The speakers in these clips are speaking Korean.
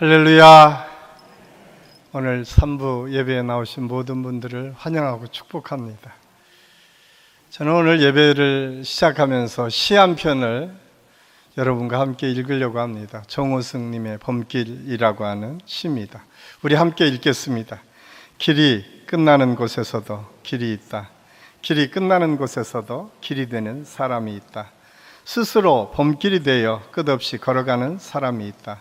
할렐루야. 오늘 3부 예배에 나오신 모든 분들을 환영하고 축복합니다. 저는 오늘 예배를 시작하면서 시 한 편을 여러분과 함께 읽으려고 합니다. 정호승님의 범길이라고 하는 시입니다. 우리 함께 읽겠습니다. 길이 끝나는 곳에서도 길이 있다. 길이 끝나는 곳에서도 길이 되는 사람이 있다. 스스로 범길이 되어 끝없이 걸어가는 사람이 있다.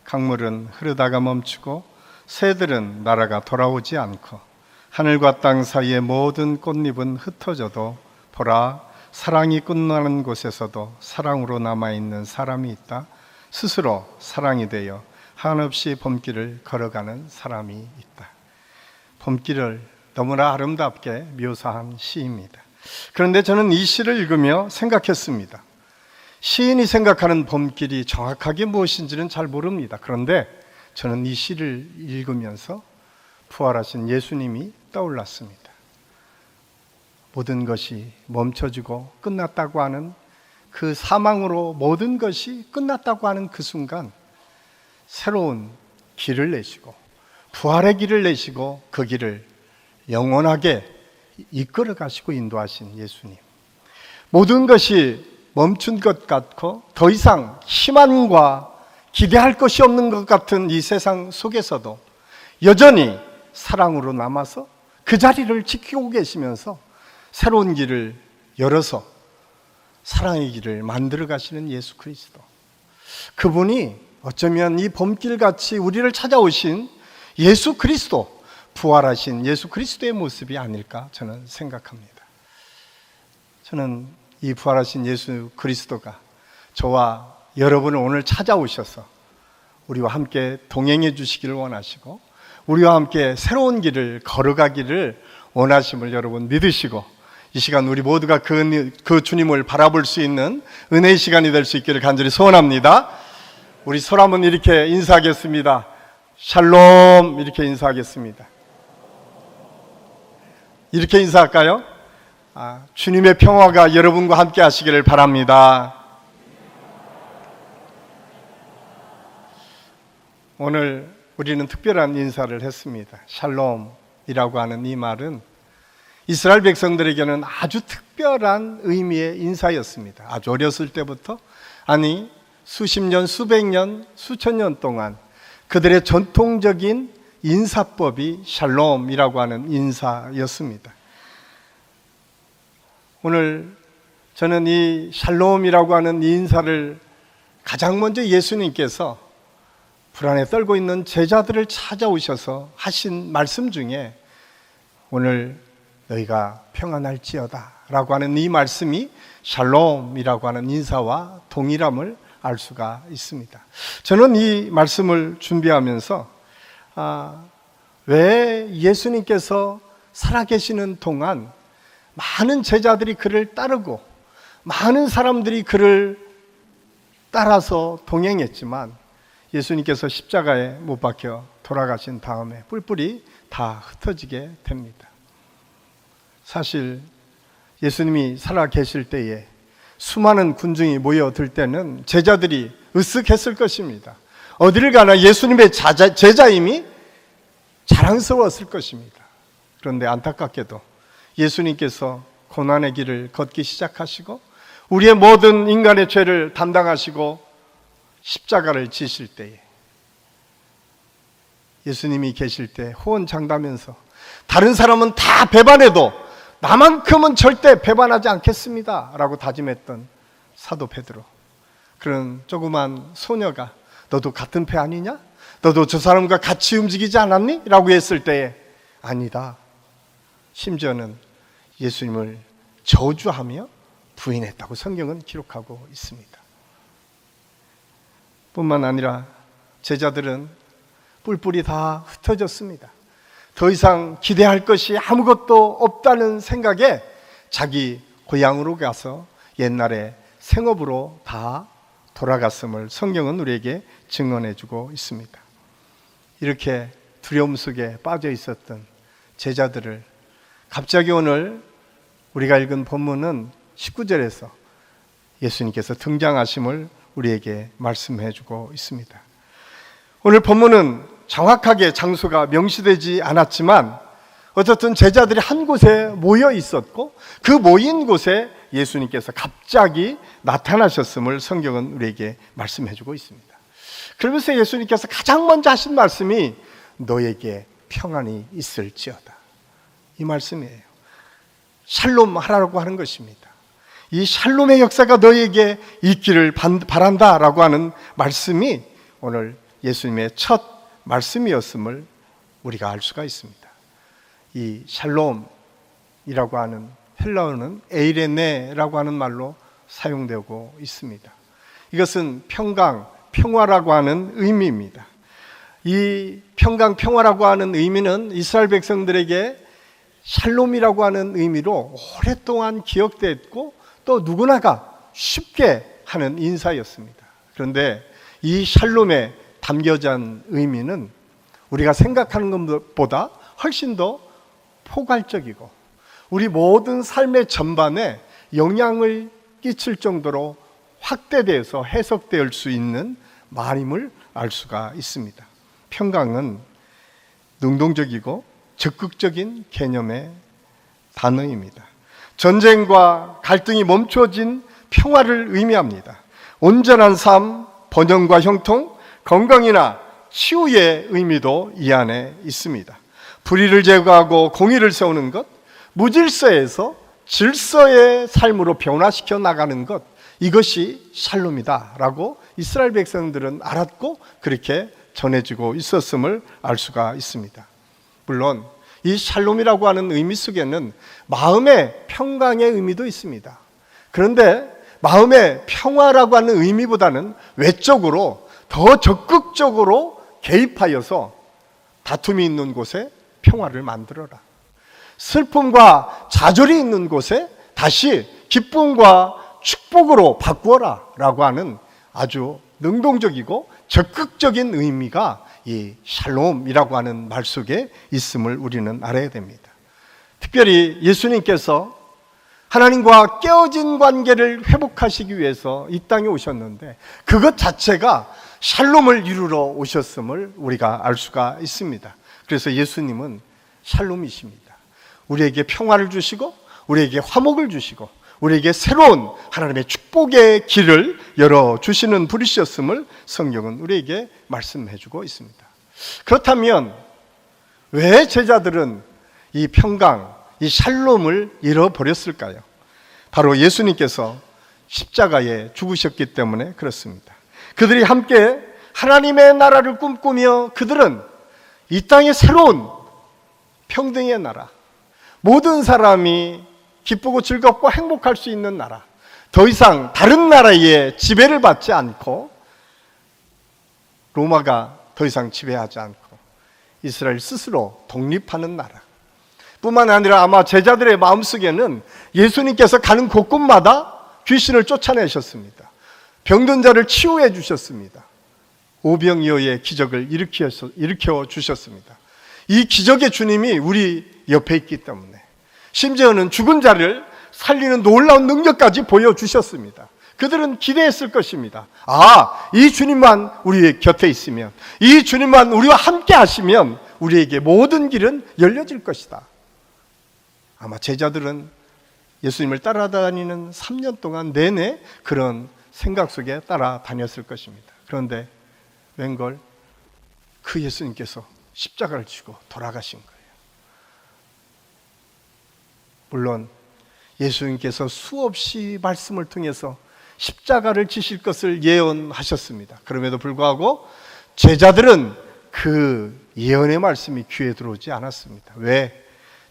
강물은 흐르다가 멈추고 새들은 날아가 돌아오지 않고 하늘과 땅 사이의 모든 꽃잎은 흩어져도 보라, 사랑이 끝나는 곳에서도 사랑으로 남아있는 사람이 있다. 스스로 사랑이 되어 한없이 범길을 걸어가는 사람이 있다. 범길을 너무나 아름답게 묘사한 시입니다. 그런데 저는 이 시를 읽으며 생각했습니다. 시인이 생각하는 범길이 정확하게 무엇인지는 잘 모릅니다. 그런데 저는 이 시를 읽으면서 부활하신 예수님이 떠올랐습니다. 모든 것이 멈춰지고 끝났다고 하는 그 사망으로 모든 것이 끝났다고 하는 그 순간 새로운 길을 내시고 부활의 길을 내시고 그 길을 영원하게 이끌어 가시고 인도하신 예수님. 모든 것이 멈춘 것 같고 더 이상 희망과 기대할 것이 없는 것 같은 이 세상 속에서도 여전히 사랑으로 남아서 그 자리를 지키고 계시면서 새로운 길을 열어서 사랑의 길을 만들어 가시는 예수 그리스도. 그분이 어쩌면 이 범길같이 우리를 찾아오신 예수 그리스도, 부활하신 예수 그리스도의 모습이 아닐까 저는 생각합니다. 저는 이 부활하신 예수 그리스도가 저와 여러분을 오늘 찾아오셔서 우리와 함께 동행해 주시기를 원하시고 우리와 함께 새로운 길을 걸어가기를 원하심을 여러분 믿으시고 이 시간 우리 모두가 그 주님을 바라볼 수 있는 은혜의 시간이 될 수 있기를 간절히 소원합니다. 우리 서로 한번 이렇게 인사하겠습니다. 샬롬 이렇게 인사하겠습니다. 이렇게 인사할까요? 주님의 평화가 여러분과 함께 하시기를 바랍니다. 오늘 우리는 특별한 인사를 했습니다. 샬롬이라고 하는 이 말은 이스라엘 백성들에게는 아주 특별한 의미의 인사였습니다. 아주 어렸을 때부터 수십 년, 수백 년, 수천 년 동안 그들의 전통적인 인사법이 샬롬이라고 하는 인사였습니다. 오늘 저는 이 샬롬이라고 하는 이 인사를 가장 먼저 예수님께서 불안에 떨고 있는 제자들을 찾아오셔서 하신 말씀 중에 오늘 너희가 평안할지어다 라고 하는 이 말씀이 샬롬이라고 하는 인사와 동일함을 알 수가 있습니다. 저는 이 말씀을 준비하면서 왜 예수님께서 살아계시는 동안 많은 제자들이 그를 따르고 많은 사람들이 그를 따라서 동행했지만 예수님께서 십자가에 못 박혀 돌아가신 다음에 뿔뿔이 다 흩어지게 됩니다. 사실 예수님이 살아계실 때에 수많은 군중이 모여들 때는 제자들이 으쓱했을 것입니다. 어디를 가나 예수님의 제자임이 자랑스러웠을 것입니다. 그런데 안타깝게도 예수님께서 고난의 길을 걷기 시작하시고 우리의 모든 인간의 죄를 담당하시고 십자가를 지실 때에 예수님이 계실 때 호언장담하면서 다른 사람은 다 배반해도 나만큼은 절대 배반하지 않겠습니다 라고 다짐했던 사도 베드로, 그런 조그만 소녀가 너도 같은 배 아니냐? 너도 저 사람과 같이 움직이지 않았니? 라고 했을 때에 아니다, 심지어는 예수님을 저주하며 부인했다고 성경은 기록하고 있습니다. 뿐만 아니라 제자들은 뿔뿔이 다 흩어졌습니다. 더 이상 기대할 것이 아무것도 없다는 생각에 자기 고향으로 가서 옛날에 생업으로 다 돌아갔음을 성경은 우리에게 증언해주고 있습니다. 이렇게 두려움 속에 빠져 있었던 제자들을 갑자기 오늘 우리가 읽은 본문은 19절에서 예수님께서 등장하심을 우리에게 말씀해 주고 있습니다. 오늘 본문은 정확하게 장소가 명시되지 않았지만 어쨌든 제자들이 한 곳에 모여 있었고 그 모인 곳에 예수님께서 갑자기 나타나셨음을 성경은 우리에게 말씀해 주고 있습니다. 그러면서 예수님께서 가장 먼저 하신 말씀이 너에게 평안이 있을지어다, 이 말씀이에요. 샬롬 하라고 하는 것입니다. 이 샬롬의 역사가 너에게 있기를 바란다라고 하는 말씀이 오늘 예수님의 첫 말씀이었음을 우리가 알 수가 있습니다. 이 샬롬이라고 하는 헬라어는 에이레네라고 하는 말로 사용되고 있습니다. 이것은 평강, 평화라고 하는 의미입니다. 이 평강, 평화라고 하는 의미는 이스라엘 백성들에게 샬롬이라고 하는 의미로 오랫동안 기억됐고 또 누구나가 쉽게 하는 인사였습니다. 그런데 이 샬롬에 담겨져 있는 의미는 우리가 생각하는 것보다 훨씬 더 포괄적이고 우리 모든 삶의 전반에 영향을 끼칠 정도로 확대돼서 해석될 수 있는 말임을 알 수가 있습니다. 평강은 능동적이고 적극적인 개념의 단어입니다. 전쟁과 갈등이 멈춰진 평화를 의미합니다. 온전한 삶, 번영과 형통, 건강이나 치유의 의미도 이 안에 있습니다. 불의를 제거하고 공의를 세우는 것, 무질서에서 질서의 삶으로 변화시켜 나가는 것, 이것이 샬롬이다라고 이스라엘 백성들은 알았고 그렇게 전해지고 있었음을 알 수가 있습니다. 물론 이 샬롬이라고 하는 의미 속에는 마음의 평강의 의미도 있습니다. 그런데 마음의 평화라고 하는 의미보다는 외적으로 더 적극적으로 개입하여서 다툼이 있는 곳에 평화를 만들어라, 슬픔과 좌절이 있는 곳에 다시 기쁨과 축복으로 바꾸어라 라고 하는 아주 능동적이고 적극적인 의미가 이 샬롬이라고 하는 말 속에 있음을 우리는 알아야 됩니다. 특별히 예수님께서 하나님과 깨어진 관계를 회복하시기 위해서 이 땅에 오셨는데 그것 자체가 샬롬을 이루러 오셨음을 우리가 알 수가 있습니다. 그래서 예수님은 샬롬이십니다. 우리에게 평화를 주시고 우리에게 화목을 주시고 우리에게 새로운 하나님의 축복의 길을 열어주시는 분이셨음을 성경은 우리에게 말씀해 주고 있습니다. 그렇다면 왜 제자들은 이 평강, 이 샬롬을 잃어버렸을까요? 바로 예수님께서 십자가에 죽으셨기 때문에 그렇습니다. 그들이 함께 하나님의 나라를 꿈꾸며 그들은 이 땅의 새로운 평등의 나라, 모든 사람이 기쁘고 즐겁고 행복할 수 있는 나라, 더 이상 다른 나라의 지배를 받지 않고 로마가 더 이상 지배하지 않고 이스라엘 스스로 독립하는 나라 뿐만 아니라 아마 제자들의 마음속에는 예수님께서 가는 곳곳마다 귀신을 쫓아내셨습니다. 병든 자를 치유해 주셨습니다. 오병이어의 기적을 일으켜 주셨습니다. 이 기적의 주님이 우리 옆에 있기 때문에 심지어는 죽은 자를 살리는 놀라운 능력까지 보여주셨습니다. 그들은 기대했을 것입니다. 아, 이 주님만 우리 곁에 있으면, 이 주님만 우리와 함께 하시면 우리에게 모든 길은 열려질 것이다. 아마 제자들은 예수님을 따라다니는 3년 동안 내내 그런 생각 속에 따라다녔을 것입니다. 그런데 웬걸 그 예수님께서 십자가를 지고 돌아가신 거예요. 물론 예수님께서 수없이 말씀을 통해서 십자가를 지실 것을 예언하셨습니다. 그럼에도 불구하고 제자들은 그 예언의 말씀이 귀에 들어오지 않았습니다. 왜?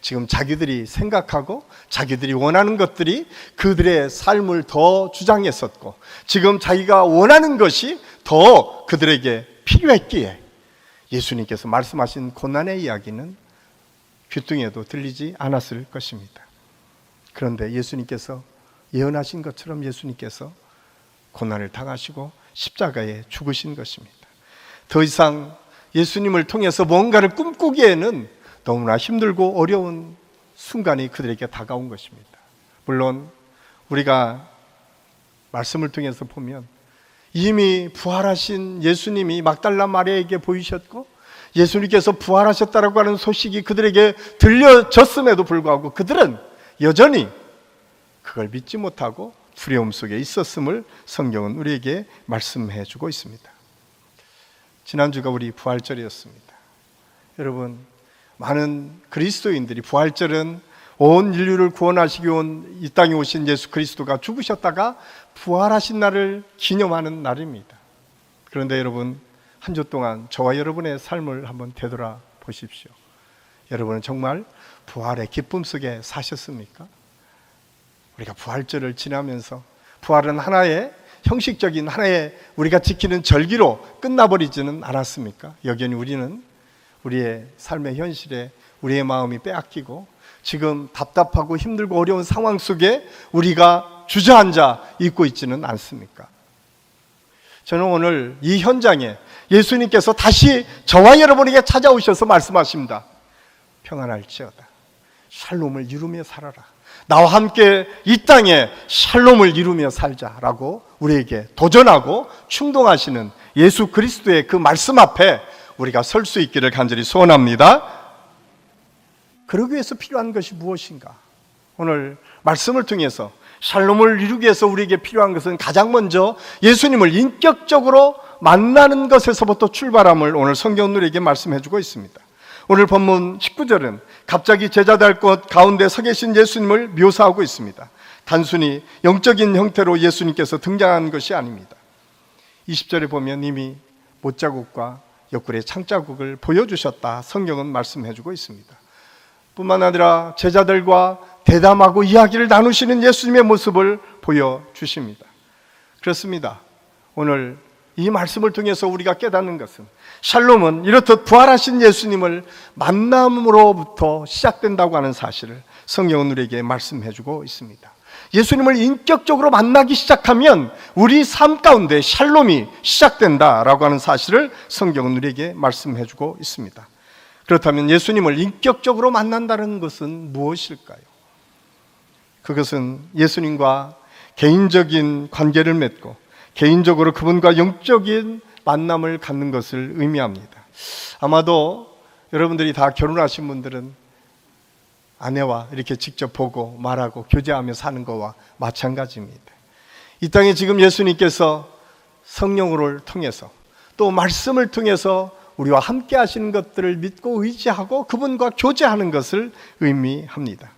지금 자기들이 생각하고 자기들이 원하는 것들이 그들의 삶을 더 주장했었고 지금 자기가 원하는 것이 더 그들에게 필요했기에 예수님께서 말씀하신 고난의 이야기는 귀뚱에도 들리지 않았을 것입니다. 그런데 예수님께서 예언하신 것처럼 예수님께서 고난을 당하시고 십자가에 죽으신 것입니다. 더 이상 예수님을 통해서 뭔가를 꿈꾸기에는 너무나 힘들고 어려운 순간이 그들에게 다가온 것입니다. 물론 우리가 말씀을 통해서 보면 이미 부활하신 예수님이 막달라 마리아에게 보이셨고 예수님께서 부활하셨다라고 하는 소식이 그들에게 들려졌음에도 불구하고 그들은 여전히 그걸 믿지 못하고 두려움 속에 있었음을 성경은 우리에게 말씀해 주고 있습니다. 지난주가 우리 부활절이었습니다. 여러분, 많은 그리스도인들이 부활절은 온 인류를 구원하시기 위해 이 땅에 오신 예수 그리스도가 죽으셨다가 부활하신 날을 기념하는 날입니다. 그런데 여러분, 한 주 동안 저와 여러분의 삶을 한번 되돌아 보십시오. 여러분은 정말 부활의 기쁨 속에 사셨습니까? 우리가 부활절을 지나면서 부활은 하나의 형식적인 하나의 우리가 지키는 절기로 끝나버리지는 않았습니까? 여전히 우리는 우리의 삶의 현실에 우리의 마음이 빼앗기고 지금 답답하고 힘들고 어려운 상황 속에 우리가 주저앉아 있고 있지는 않습니까? 저는 오늘 이 현장에 예수님께서 다시 저와 여러분에게 찾아오셔서 말씀하십니다. 평안할지어다. 샬롬을 이루며 살아라. 나와 함께 이 땅에 샬롬을 이루며 살자라고 우리에게 도전하고 충동하시는 예수 그리스도의 그 말씀 앞에 우리가 설 수 있기를 간절히 소원합니다. 그러기 위해서 필요한 것이 무엇인가? 오늘 말씀을 통해서 샬롬을 이루기 위해서 우리에게 필요한 것은 가장 먼저 예수님을 인격적으로 만나는 것에서부터 출발함을 오늘 성경은 우리에게 말씀해 주고 있습니다. 오늘 본문 19절은 갑자기 제자들 곳 가운데 서 계신 예수님을 묘사하고 있습니다. 단순히 영적인 형태로 예수님께서 등장한 것이 아닙니다. 20절에 보면 이미 못자국과 옆구리의 창자국을 보여주셨다 성경은 말씀해 주고 있습니다. 뿐만 아니라 제자들과 대담하고 이야기를 나누시는 예수님의 모습을 보여주십니다. 그렇습니다. 오늘 이 말씀을 통해서 우리가 깨닫는 것은 샬롬은 이렇듯 부활하신 예수님을 만남으로부터 시작된다고 하는 사실을 성경은 우리에게 말씀해 주고 있습니다. 예수님을 인격적으로 만나기 시작하면 우리 삶 가운데 샬롬이 시작된다라고 하는 사실을 성경은 우리에게 말씀해 주고 있습니다. 그렇다면 예수님을 인격적으로 만난다는 것은 무엇일까요? 그것은 예수님과 개인적인 관계를 맺고 개인적으로 그분과 영적인 만남을 갖는 것을 의미합니다. 아마도 여러분들이 다 결혼하신 분들은 아내와 이렇게 직접 보고 말하고 교제하며 사는 것과 마찬가지입니다. 이 땅에 지금 예수님께서 성령을 통해서 또 말씀을 통해서 우리와 함께 하시는 것들을 믿고 의지하고 그분과 교제하는 것을 의미합니다.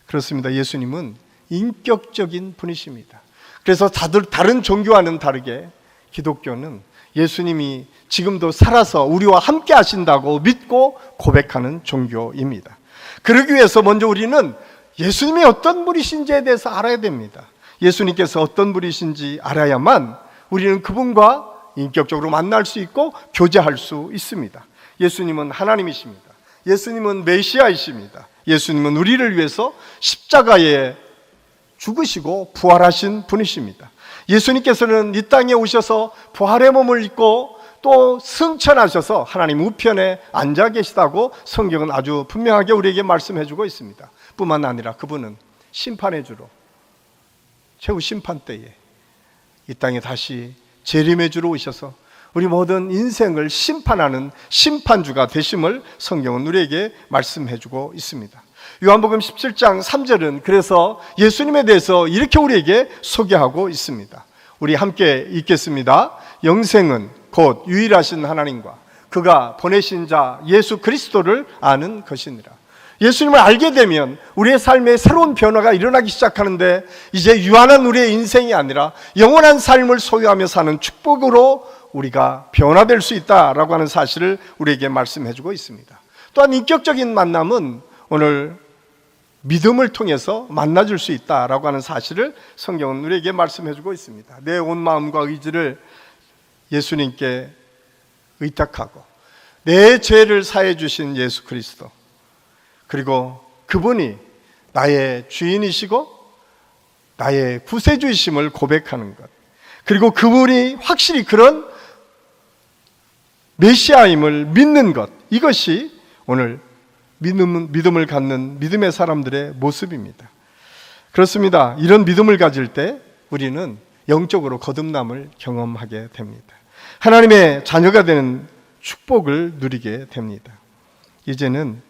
그렇습니다. 예수님은 인격적인 분이십니다. 그래서 다른 종교와는 다르게 기독교는 예수님이 지금도 살아서 우리와 함께 하신다고 믿고 고백하는 종교입니다. 그러기 위해서 먼저 우리는 예수님이 어떤 분이신지에 대해서 알아야 됩니다. 예수님께서 어떤 분이신지 알아야만 우리는 그분과 인격적으로 만날 수 있고 교제할 수 있습니다. 예수님은 하나님이십니다. 예수님은 메시아이십니다. 예수님은 우리를 위해서 십자가에 죽으시고 부활하신 분이십니다. 예수님께서는 이 땅에 오셔서 부활의 몸을 입고 또 승천하셔서 하나님 우편에 앉아 계시다고 성경은 아주 분명하게 우리에게 말씀해 주고 있습니다. 뿐만 아니라 그분은 심판의 주로 최후 심판 때에 이 땅에 다시 재림의 주로 오셔서 우리 모든 인생을 심판하는 심판주가 되심을 성경은 우리에게 말씀해 주고 있습니다. 요한복음 17장 3절은 그래서 예수님에 대해서 이렇게 우리에게 소개하고 있습니다. 우리 함께 읽겠습니다. 영생은 곧 유일하신 하나님과 그가 보내신 자 예수 그리스도를 아는 것이니라. 예수님을 알게 되면 우리의 삶에 새로운 변화가 일어나기 시작하는데 이제 유한한 우리의 인생이 아니라 영원한 삶을 소유하며 사는 축복으로 우리가 변화될 수 있다라고 하는 사실을 우리에게 말씀해 주고 있습니다. 또한 인격적인 만남은 오늘 믿음을 통해서 만나줄 수 있다라고 하는 사실을 성경은 우리에게 말씀해 주고 있습니다. 내 온 마음과 의지를 예수님께 의탁하고 내 죄를 사해 주신 예수 그리스도, 그리고 그분이 나의 주인이시고 나의 구세주이심을 고백하는 것, 그리고 그분이 확실히 그런 메시아임을 믿는 것, 이것이 오늘 믿음을 갖는 믿음의 사람들의 모습입니다. 그렇습니다. 이런 믿음을 가질 때 우리는 영적으로 거듭남을 경험하게 됩니다. 하나님의 자녀가 되는 축복을 누리게 됩니다. 이제는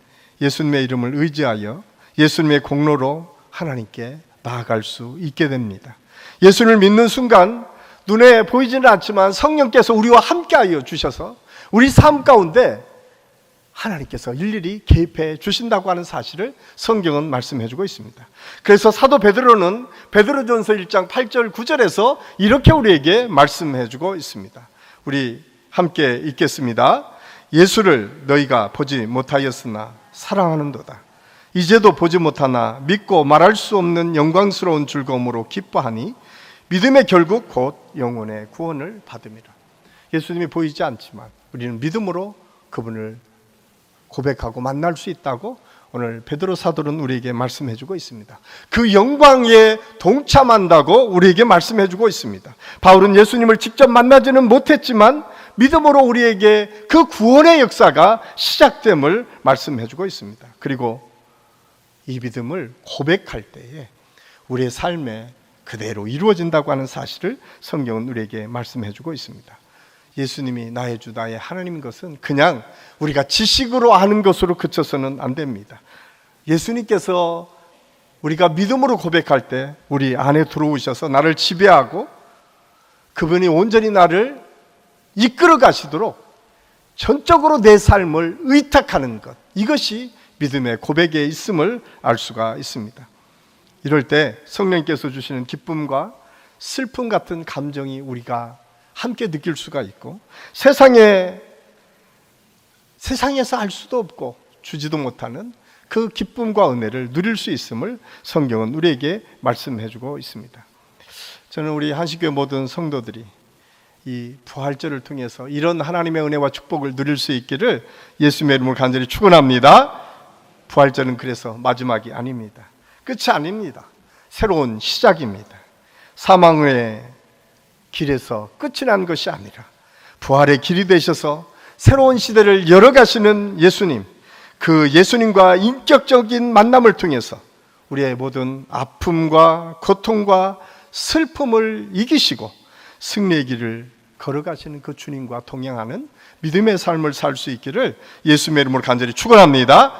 예수님의 이름을 의지하여 예수님의 공로로 하나님께 나아갈 수 있게 됩니다. 예수를 믿는 순간 눈에 보이지는 않지만 성령께서 우리와 함께하여 주셔서 우리 삶 가운데 하나님께서 일일이 개입해 주신다고 하는 사실을 성경은 말씀해 주고 있습니다. 그래서 사도 베드로는 베드로전서 1장 8절 9절에서 이렇게 우리에게 말씀해 주고 있습니다. 우리 함께 읽겠습니다. 예수를 너희가 보지 못하였으나 사랑하는도다. 이제도 보지 못하나 믿고 말할 수 없는 영광스러운 즐거움으로 기뻐하니 믿음의 결국 곧 영혼의 구원을 받음이라. 예수님이 보이지 않지만 우리는 믿음으로 그분을 고백하고 만날 수 있다고 오늘 베드로 사도는 우리에게 말씀해 주고 있습니다. 그 영광에 동참한다고 우리에게 말씀해 주고 있습니다. 바울은 예수님을 직접 만나지는 못했지만 믿음으로 우리에게 그 구원의 역사가 시작됨을 말씀해 주고 있습니다. 그리고 이 믿음을 고백할 때에 우리의 삶에 그대로 이루어진다고 하는 사실을 성경은 우리에게 말씀해 주고 있습니다. 예수님이 나의 주, 나의 하나님인 것은 그냥 우리가 지식으로 아는 것으로 그쳐서는 안 됩니다. 예수님께서 우리가 믿음으로 고백할 때 우리 안에 들어오셔서 나를 지배하고 그분이 온전히 나를 이끌어 가시도록 전적으로 내 삶을 의탁하는 것, 이것이 믿음의 고백에 있음을 알 수가 있습니다. 이럴 때 성령께서 주시는 기쁨과 슬픔 같은 감정이 우리가 함께 느낄 수가 있고 세상에서 알 수도 없고 주지도 못하는 그 기쁨과 은혜를 누릴 수 있음을 성경은 우리에게 말씀해 주고 있습니다. 저는 우리 한식교회 모든 성도들이 이 부활절을 통해서 이런 하나님의 은혜와 축복을 누릴 수 있기를 예수님의 이름으로 간절히 축원합니다. 부활절은 그래서 마지막이 아닙니다. 끝이 아닙니다. 새로운 시작입니다. 사망의 길에서 끝이 난 것이 아니라 부활의 길이 되셔서 새로운 시대를 열어가시는 예수님, 그 예수님과 인격적인 만남을 통해서 우리의 모든 아픔과 고통과 슬픔을 이기시고 승리의 길을 걸어가시는 그 주님과 동행하는 믿음의 삶을 살 수 있기를 예수님의 이름으로 간절히 축원합니다.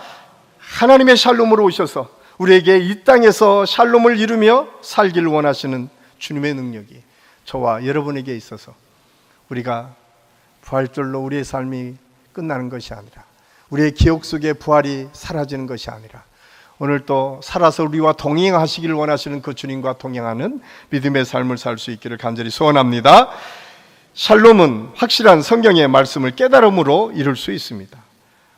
하나님의 샬롬으로 오셔서 우리에게 이 땅에서 샬롬을 이루며 살기를 원하시는 주님의 능력이 저와 여러분에게 있어서 우리가 부활절로 우리의 삶이 끝나는 것이 아니라 우리의 기억 속에 부활이 사라지는 것이 아니라 오늘 또 살아서 우리와 동행하시기를 원하시는 그 주님과 동행하는 믿음의 삶을 살 수 있기를 간절히 소원합니다. 샬롬은 확실한 성경의 말씀을 깨달음으로 이룰 수 있습니다.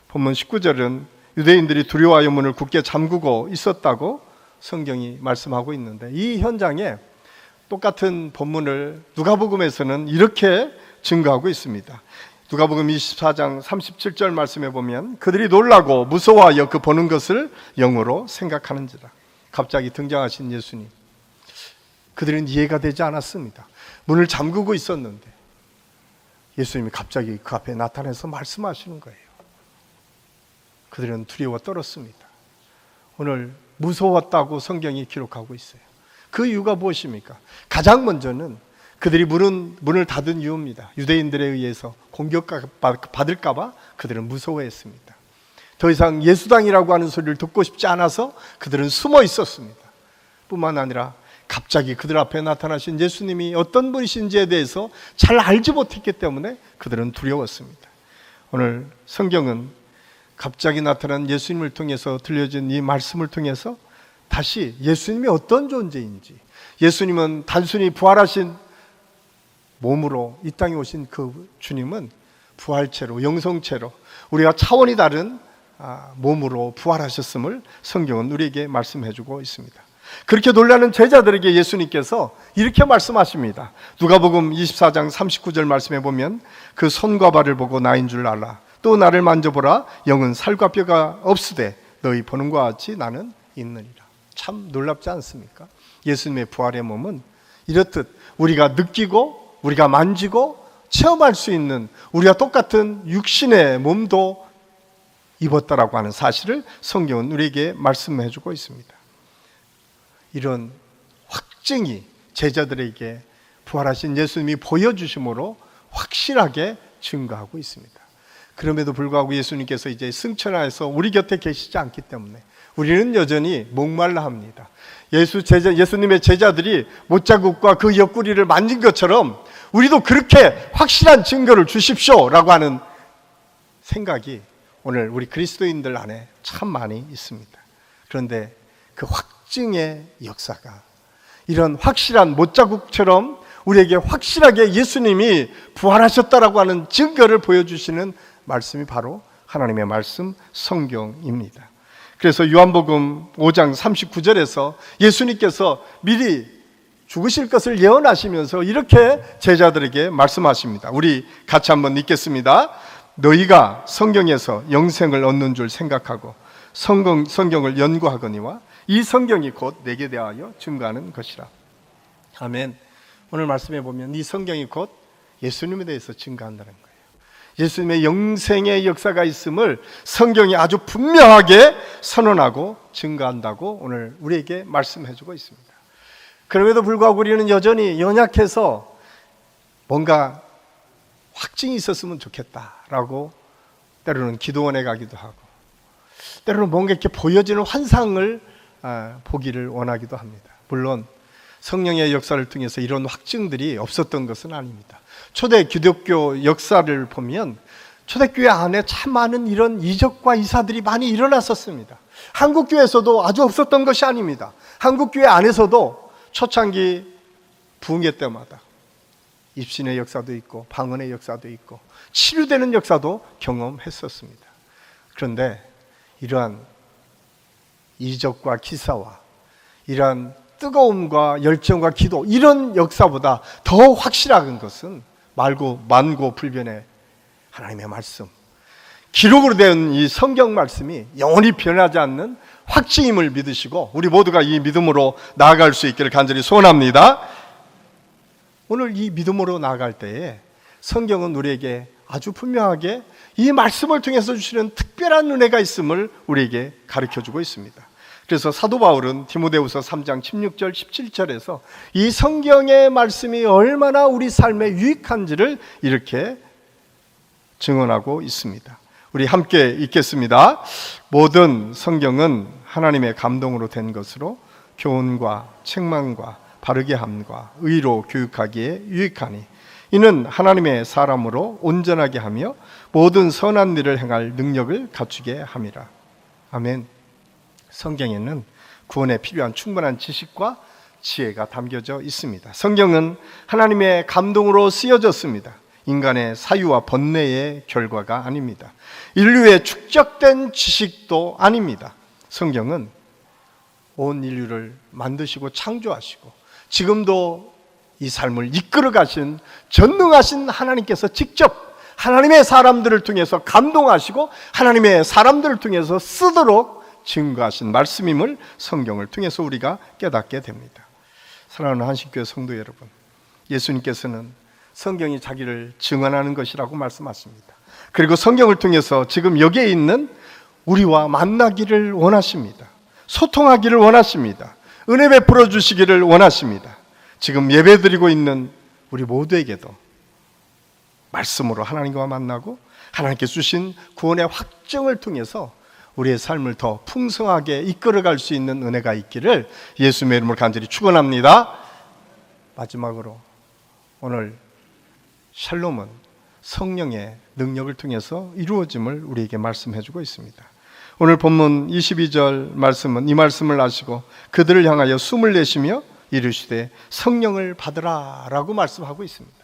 본문 19절은 유대인들이 두려워하여 문을 굳게 잠그고 있었다고 성경이 말씀하고 있는데 이 현장에 똑같은 본문을 누가복음에서는 이렇게 증거하고 있습니다. 누가복음 24장 37절 말씀해 보면 그들이 놀라고 무서워하여 그 보는 것을 영으로 생각하는지라. 갑자기 등장하신 예수님, 그들은 이해가 되지 않았습니다. 문을 잠그고 있었는데 예수님이 갑자기 그 앞에 나타나서 말씀하시는 거예요. 그들은 두려워 떨었습니다. 오늘 무서웠다고 성경이 기록하고 있어요. 그 이유가 무엇입니까? 가장 먼저는 그들이 문을 닫은 이유입니다. 유대인들에 의해서 공격받을까 봐 그들은 무서워했습니다. 더 이상 예수당이라고 하는 소리를 듣고 싶지 않아서 그들은 숨어 있었습니다. 뿐만 아니라 갑자기 그들 앞에 나타나신 예수님이 어떤 분이신지에 대해서 잘 알지 못했기 때문에 그들은 두려웠습니다. 오늘 성경은 갑자기 나타난 예수님을 통해서 들려진 이 말씀을 통해서 다시 예수님이 어떤 존재인지, 예수님은 단순히 부활하신 몸으로 이 땅에 오신 그 주님은 부활체로, 영성체로 우리가 차원이 다른 몸으로 부활하셨음을 성경은 우리에게 말씀해 주고 있습니다. 그렇게 놀라는 제자들에게 예수님께서 이렇게 말씀하십니다. 누가복음 24장 39절 말씀해 보면 그 손과 발을 보고 나인 줄 알라. 또 나를 만져보라. 영은 살과 뼈가 없으되 너희 보는 것 같이 나는 있느니라. 참 놀랍지 않습니까? 예수님의 부활의 몸은 이렇듯 우리가 느끼고 우리가 만지고 체험할 수 있는 우리와 똑같은 육신의 몸도 입었다라고 하는 사실을 성경은 우리에게 말씀해 주고 있습니다. 이런 확증이 제자들에게 부활하신 예수님이 보여주심으로 확실하게 증거하고 있습니다. 그럼에도 불구하고 예수님께서 이제 승천하여서 우리 곁에 계시지 않기 때문에 우리는 여전히 목말라 합니다. 예수님의 제자들이 못자국과 그 옆구리를 만진 것처럼 우리도 그렇게 확실한 증거를 주십시오 라고 하는 생각이 오늘 우리 그리스도인들 안에 참 많이 있습니다. 그런데 그 확증의 역사가 이런 확실한 못자국처럼 우리에게 확실하게 예수님이 부활하셨다라고 하는 증거를 보여주시는 말씀이 바로 하나님의 말씀 성경입니다. 그래서 요한복음 5장 39절에서 예수님께서 미리 죽으실 것을 예언하시면서 이렇게 제자들에게 말씀하십니다. 우리 같이 한번 읽겠습니다. 너희가 성경에서 영생을 얻는 줄 생각하고 성경을 연구하거니와 이 성경이 곧 내게 대하여 증거하는 것이라. 아멘. 오늘 말씀해 보면 이 성경이 곧 예수님에 대해서 증거한다는 거예요. 예수님의 영생의 역사가 있음을 성경이 아주 분명하게 선언하고 증거한다고 오늘 우리에게 말씀해 주고 있습니다. 그럼에도 불구하고 우리는 여전히 연약해서 뭔가 확증이 있었으면 좋겠다라고 때로는 기도원에 가기도 하고 때로는 뭔가 이렇게 보여지는 환상을 보기를 원하기도 합니다. 물론 성령의 역사를 통해서 이런 확증들이 없었던 것은 아닙니다. 초대 기독교 역사를 보면 초대교회 안에 참 많은 이런 이적과 이사들이 많이 일어났었습니다. 한국교회에서도 아주 없었던 것이 아닙니다. 한국교회 안에서도 초창기 부흥회 때마다 입신의 역사도 있고 방언의 역사도 있고 치유되는 역사도 경험했었습니다. 그런데 이러한 이적과 기사와 이러한 뜨거움과 열정과 기도 이런 역사보다 더 확실한 것은 만고 불변의 하나님의 말씀, 기록으로 된 이 성경 말씀이 영원히 변하지 않는 확증임을 믿으시고 우리 모두가 이 믿음으로 나아갈 수 있기를 간절히 소원합니다. 오늘 이 믿음으로 나아갈 때에 성경은 우리에게 아주 분명하게 이 말씀을 통해서 주시는 특별한 은혜가 있음을 우리에게 가르쳐주고 있습니다. 그래서 사도 바울은 디모데후서 3장 16절 17절에서 이 성경의 말씀이 얼마나 우리 삶에 유익한지를 이렇게 증언하고 있습니다. 우리 함께 읽겠습니다. 모든 성경은 하나님의 감동으로 된 것으로 교훈과 책망과 바르게 함과 의로 교육하기에 유익하니 이는 하나님의 사람으로 온전하게 하며 모든 선한 일을 행할 능력을 갖추게 함이라. 아멘. 성경에는 구원에 필요한 충분한 지식과 지혜가 담겨져 있습니다. 성경은 하나님의 감동으로 쓰여졌습니다. 인간의 사유와 번뇌의 결과가 아닙니다. 인류의 축적된 지식도 아닙니다. 성경은 온 인류를 만드시고 창조하시고 지금도 이 삶을 이끌어 가신 전능하신 하나님께서 직접 하나님의 사람들을 통해서 감동하시고 하나님의 사람들을 통해서 쓰도록 증거하신 말씀임을 성경을 통해서 우리가 깨닫게 됩니다. 사랑하는 한식교회 성도 여러분, 예수님께서는 성경이 자기를 증언하는 것이라고 말씀하십니다. 그리고 성경을 통해서 지금 여기에 있는 우리와 만나기를 원하십니다. 소통하기를 원하십니다. 은혜 베풀어 주시기를 원하십니다. 지금 예배드리고 있는 우리 모두에게도 말씀으로 하나님과 만나고 하나님께서 주신 구원의 확증을 통해서 우리의 삶을 더 풍성하게 이끌어갈 수 있는 은혜가 있기를 예수님의 이름으로 간절히 축원합니다. 마지막으로 오늘 샬롬은 성령의 능력을 통해서 이루어짐을 우리에게 말씀해주고 있습니다. 오늘 본문 22절 말씀은 이 말씀을 아시고 그들을 향하여 숨을 내쉬며 이르시되 성령을 받으라 라고 말씀하고 있습니다.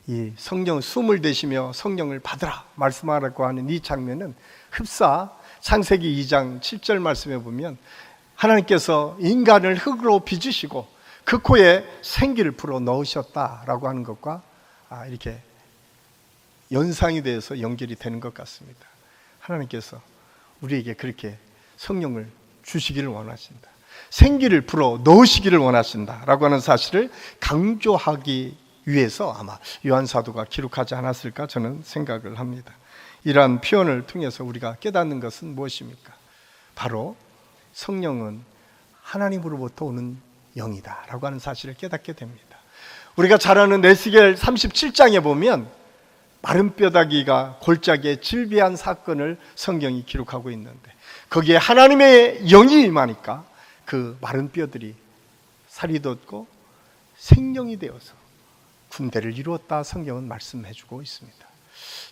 이 성령 숨을 내쉬며 성령을 받으라 말씀하라고 하는 이 장면은 흡사 창세기 2장 7절 말씀에 보면 하나님께서 인간을 흙으로 빚으시고 그 코에 생기를 불어 넣으셨다라고 하는 것과 이렇게 연상이 돼서 연결이 되는 것 같습니다. 하나님께서 우리에게 그렇게 성령을 주시기를 원하신다. 생기를 불어 넣으시기를 원하신다라고 하는 사실을 강조하기 위해서 아마 요한 사도가 기록하지 않았을까 저는 생각을 합니다. 이러한 표현을 통해서 우리가 깨닫는 것은 무엇입니까? 바로 성령은 하나님으로부터 오는 영이다 라고 하는 사실을 깨닫게 됩니다. 우리가 잘 아는 에스겔 37장에 보면 마른 뼈다귀가 골짜기에 질비한 사건을 성경이 기록하고 있는데, 거기에 하나님의 영이 임하니까 그 마른 뼈들이 살이 돋고 생명이 되어서 군대를 이루었다, 성경은 말씀해주고 있습니다.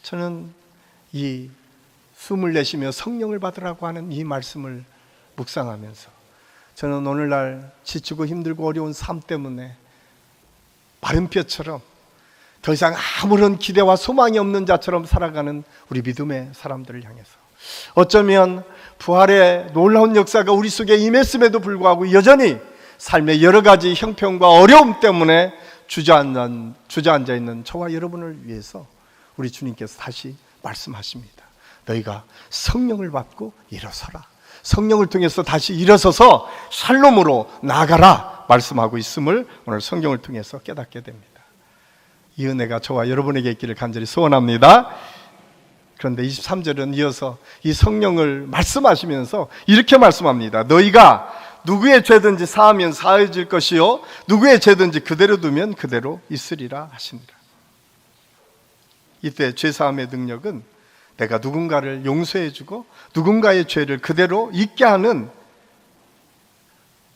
저는 이 숨을 내쉬며 성령을 받으라고 하는 이 말씀을 묵상하면서, 저는 오늘날 지치고 힘들고 어려운 삶 때문에 마른 뼈처럼 더 이상 아무런 기대와 소망이 없는 자처럼 살아가는 우리 믿음의 사람들을 향해서, 어쩌면 부활의 놀라운 역사가 우리 속에 임했음에도 불구하고 여전히 삶의 여러 가지 형편과 어려움 때문에 주저앉아 있는 저와 여러분을 위해서 우리 주님께서 다시 말씀하십니다. 너희가 성령을 받고 일어서라. 성령을 통해서 다시 일어서서 샬롬으로 나아가라 말씀하고 있음을 오늘 성경을 통해서 깨닫게 됩니다. 이 은혜가 저와 여러분에게 있기를 간절히 소원합니다. 그런데 23절은 이어서 이 성령을 말씀하시면서 이렇게 말씀합니다. 너희가 누구의 죄든지 사하면 사해질 것이요 누구의 죄든지 그대로 두면 그대로 있으리라 하시니라. 이때 죄사함의 능력은 내가 누군가를 용서해주고 누군가의 죄를 그대로 잊게 하는,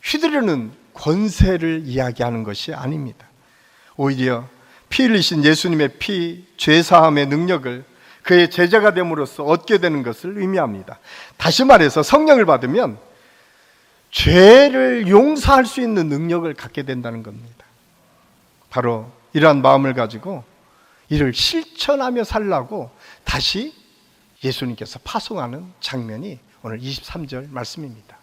휘두르는 권세를 이야기하는 것이 아닙니다. 오히려 피 흘리신 예수님의 피, 죄사함의 능력을 그의 제자가 됨으로써 얻게 되는 것을 의미합니다. 다시 말해서 성령을 받으면 죄를 용서할 수 있는 능력을 갖게 된다는 겁니다. 바로 이러한 마음을 가지고 이를 실천하며 살라고 다시 예수님께서 파송하는 장면이 오늘 23절 말씀입니다.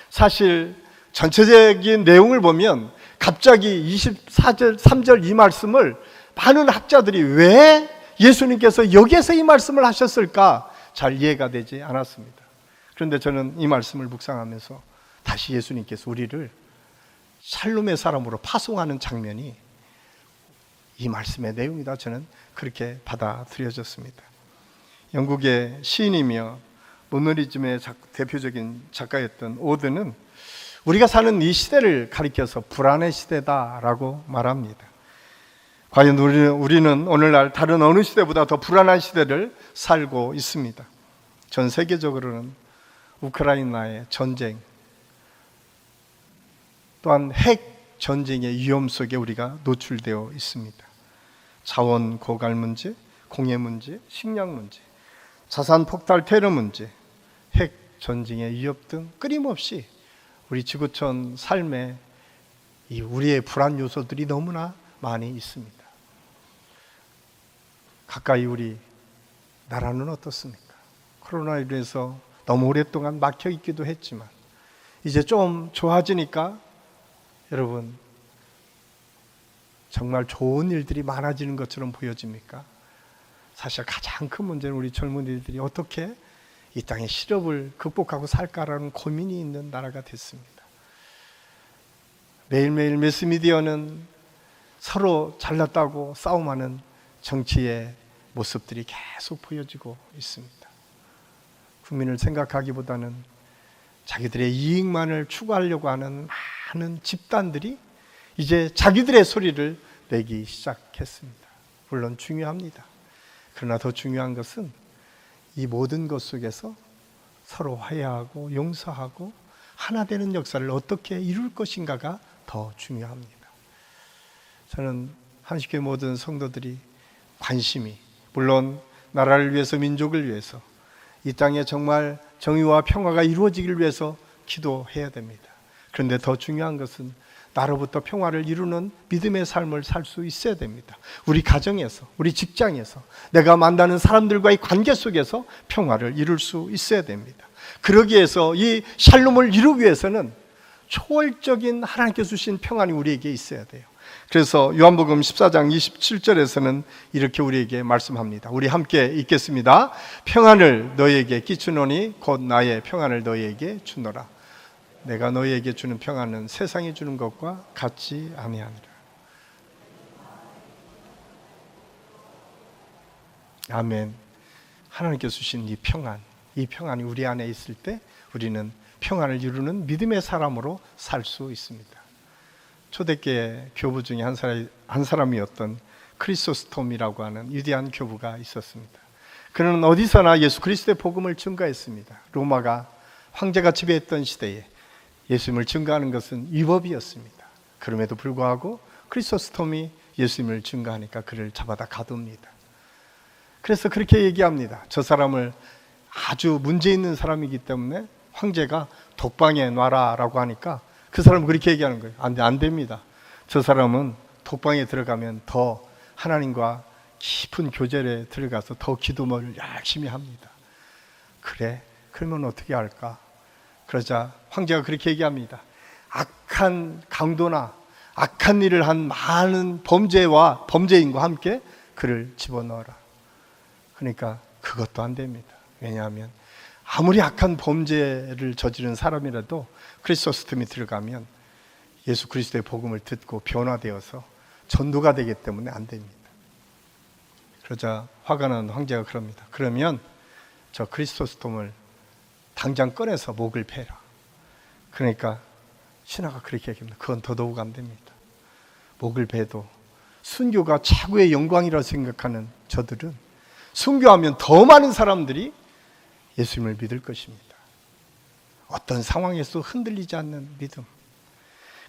사실 전체적인 내용을 보면 갑자기 24절 3절 이 말씀을 많은 학자들이 왜 예수님께서 여기에서 이 말씀을 하셨을까 잘 이해가 되지 않았습니다. 그런데 저는 이 말씀을 묵상하면서 다시 예수님께서 우리를 샬롬의 사람으로 파송하는 장면이 이 말씀의 내용이다, 저는 그렇게 받아들여졌습니다. 영국의 시인이며 모더니즘의 대표적인 작가였던 오드는 우리가 사는 이 시대를 가리켜서 불안의 시대다라고 말합니다. 과연 우리는 오늘날 다른 어느 시대보다 더 불안한 시대를 살고 있습니다. 전 세계적으로는 우크라이나의 전쟁, 또한 핵 전쟁의 위험 속에 우리가 노출되어 있습니다. 자원 고갈 문제, 공해 문제, 식량 문제, 자산 폭발 테러 문제, 핵 전쟁의 위협 등 끊임없이 우리 지구촌 삶에 이 우리의 불안 요소들이 너무나 많이 있습니다. 가까이 우리 나라는 어떻습니까? 코로나로 인해서 너무 오랫동안 막혀 있기도 했지만 이제 좀 좋아지니까 여러분 정말 좋은 일들이 많아지는 것처럼 보여집니까? 사실 가장 큰 문제는 우리 젊은이들이 어떻게 이 땅의 시련을 극복하고 살까라는 고민이 있는 나라가 됐습니다. 매일매일 매스미디어는 서로 잘났다고 싸움하는 정치의 모습들이 계속 보여지고 있습니다. 국민을 생각하기보다는 자기들의 이익만을 추구하려고 하는 많은 집단들이 이제 자기들의 소리를 내기 시작했습니다. 물론 중요합니다. 그러나 더 중요한 것은 이 모든 것 속에서 서로 화해하고 용서하고 하나 되는 역사를 어떻게 이룰 것인가가 더 중요합니다. 저는 한식교회 모든 성도들이 관심이, 물론 나라를 위해서, 민족을 위해서, 이 땅에 정말 정의와 평화가 이루어지기를 위해서 기도해야 됩니다. 그런데 더 중요한 것은 나로부터 평화를 이루는 믿음의 삶을 살 수 있어야 됩니다. 우리 가정에서, 우리 직장에서, 내가 만나는 사람들과의 관계 속에서 평화를 이룰 수 있어야 됩니다. 그러기 위해서 이 샬롬을 이루기 위해서는 초월적인 하나님께서 주신 평안이 우리에게 있어야 돼요. 그래서 요한복음 14장 27절에서는 이렇게 우리에게 말씀합니다. 우리 함께 읽겠습니다. 평안을 너희에게 끼치노니 곧 나의 평안을 너희에게 주노라. 내가 너희에게 주는 평안은 세상이 주는 것과 같지 아니하니라. 아멘. 하나님께서 주신 이 평안이 우리 안에 있을 때 우리는 평안을 이루는 믿음의 사람으로 살 수 있습니다. 초대교회 교부 중에 한 사람이었던 크리소스톰이라고 하는 위대한 교부가 있었습니다. 그는 어디서나 예수 그리스도의 복음을 증거했습니다. 로마가 황제가 지배했던 시대에 예수님을 증거하는 것은 위법이었습니다. 그럼에도 불구하고 크리소스톰이 예수님을 증거하니까 그를 잡아다 가둡니다. 그래서 그렇게 얘기합니다. 저 사람을 아주 문제 있는 사람이기 때문에 황제가 독방에 놔라라고 하니까 그 사람은 그렇게 얘기하는 거예요. 안 됩니다. 저 사람은 독방에 들어가면 더 하나님과 깊은 교제에 들어가서 더 기도를 열심히 합니다. 그래? 그러면 어떻게 할까? 그러자 황제가 그렇게 얘기합니다. 악한 강도나 악한 일을 한 많은 범죄인과 함께 그를 집어넣어라. 그러니까 그것도 안 됩니다. 왜냐하면 아무리 악한 범죄를 저지른 사람이라도 크리소스톰이 들어가면 예수 그리스도의 복음을 듣고 변화되어서 전도가 되기 때문에 안 됩니다. 그러자 화가 난 황제가 그럽니다. 그러면 저 크리소스톰을 당장 꺼내서 목을 베라. 그러니까 신하가 그렇게 얘기합니다. 그건 더더욱 안 됩니다. 목을 베도 순교가 최고의 영광이라고 생각하는 저들은 순교하면 더 많은 사람들이 예수님을 믿을 것입니다. 어떤 상황에서 흔들리지 않는 믿음,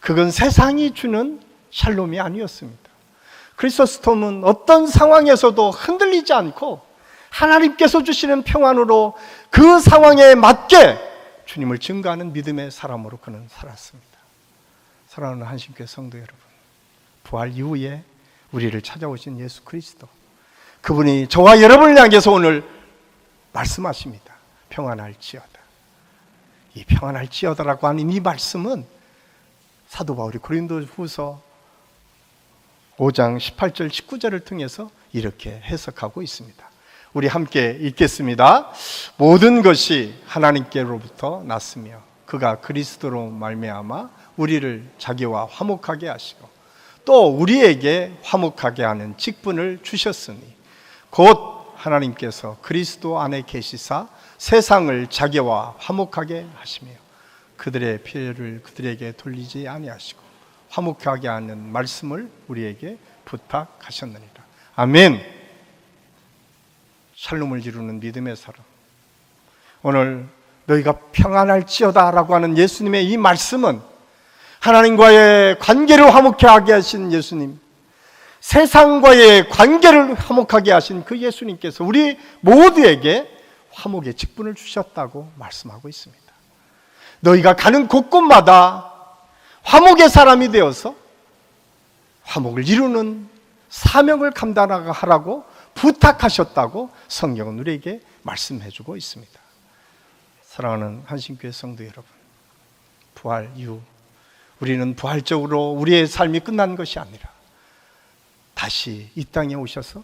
그건 세상이 주는 샬롬이 아니었습니다. 크리소스톰은 어떤 상황에서도 흔들리지 않고 하나님께서 주시는 평안으로 그 상황에 맞게 주님을 증거하는 믿음의 사람으로 그는 살았습니다. 사랑하는 한신교회 성도 여러분, 부활 이후에 우리를 찾아오신 예수 그리스도, 그분이 저와 여러분을 향해서 오늘 말씀하십니다. 평안할지어다. 이 평안할지어다라고 하는 이 말씀은 사도 바울이 고린도후서 5장 18절 19절을 통해서 이렇게 해석하고 있습니다. 우리 함께 읽겠습니다. 모든 것이 하나님께로부터 났으며 그가 그리스도로 말미암아 우리를 자기와 화목하게 하시고 또 우리에게 화목하게 하는 직분을 주셨으니 곧 하나님께서 그리스도 안에 계시사 세상을 자기와 화목하게 하시며 그들의 피해를 그들에게 돌리지 아니하시고 화목하게 하는 말씀을 우리에게 부탁하셨느니라. 아멘. 샬롬을 이루는 믿음의 사람, 오늘 너희가 평안할지어다 라고 하는 예수님의 이 말씀은 하나님과의 관계를 화목하게 하게 하신 예수님, 세상과의 관계를 화목하게 하신 그 예수님께서 우리 모두에게 화목의 직분을 주셨다고 말씀하고 있습니다. 너희가 가는 곳곳마다 화목의 사람이 되어서 화목을 이루는 사명을 감당하라고 부탁하셨다고 성경은 우리에게 말씀해주고 있습니다. 사랑하는 한신교회 성도 여러분, 부활 이후 우리는 부활적으로 우리의 삶이 끝난 것이 아니라 다시 이 땅에 오셔서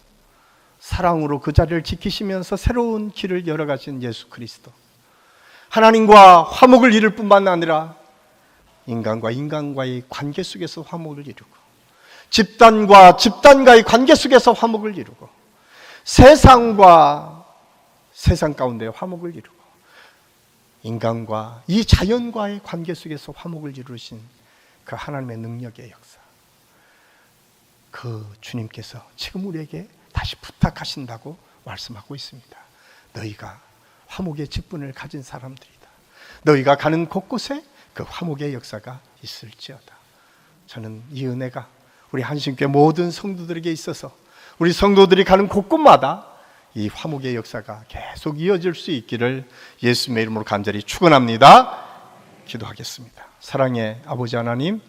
사랑으로 그 자리를 지키시면서 새로운 길을 열어가신 예수 그리스도, 하나님과 화목을 이룰 뿐만 아니라 인간과 인간과의 관계 속에서 화목을 이루고 집단과 집단과의 관계 속에서 화목을 이루고 세상과 세상 가운데 화목을 이루고 인간과 이 자연과의 관계 속에서 화목을 이루신 그 하나님의 능력의 역사, 그 주님께서 지금 우리에게 다시 부탁하신다고 말씀하고 있습니다. 너희가 화목의 직분을 가진 사람들이다. 너희가 가는 곳곳에 그 화목의 역사가 있을지어다. 저는 이 은혜가 우리 한신교회 모든 성도들에게 있어서 우리 성도들이 가는 곳곳마다 이 화목의 역사가 계속 이어질 수 있기를 예수님의 이름으로 간절히 축원합니다. 기도하겠습니다. 사랑의 아버지 하나님,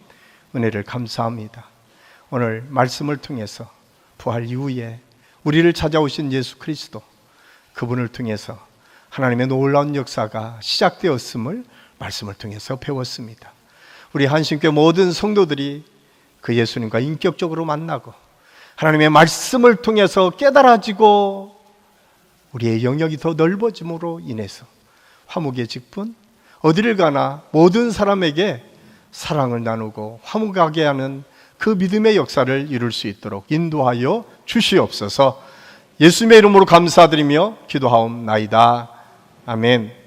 은혜를 감사합니다. 오늘 말씀을 통해서 부활 이후에 우리를 찾아오신 예수 그리스도, 그분을 통해서 하나님의 놀라운 역사가 시작되었음을 말씀을 통해서 배웠습니다. 우리 한신교회 모든 성도들이 그 예수님과 인격적으로 만나고 하나님의 말씀을 통해서 깨달아지고 우리의 영역이 더 넓어짐으로 인해서 화목의 직분, 어디를 가나 모든 사람에게 사랑을 나누고 화목하게 하는 그 믿음의 역사를 이룰 수 있도록 인도하여 주시옵소서. 예수님의 이름으로 감사드리며 기도하옵나이다. 아멘.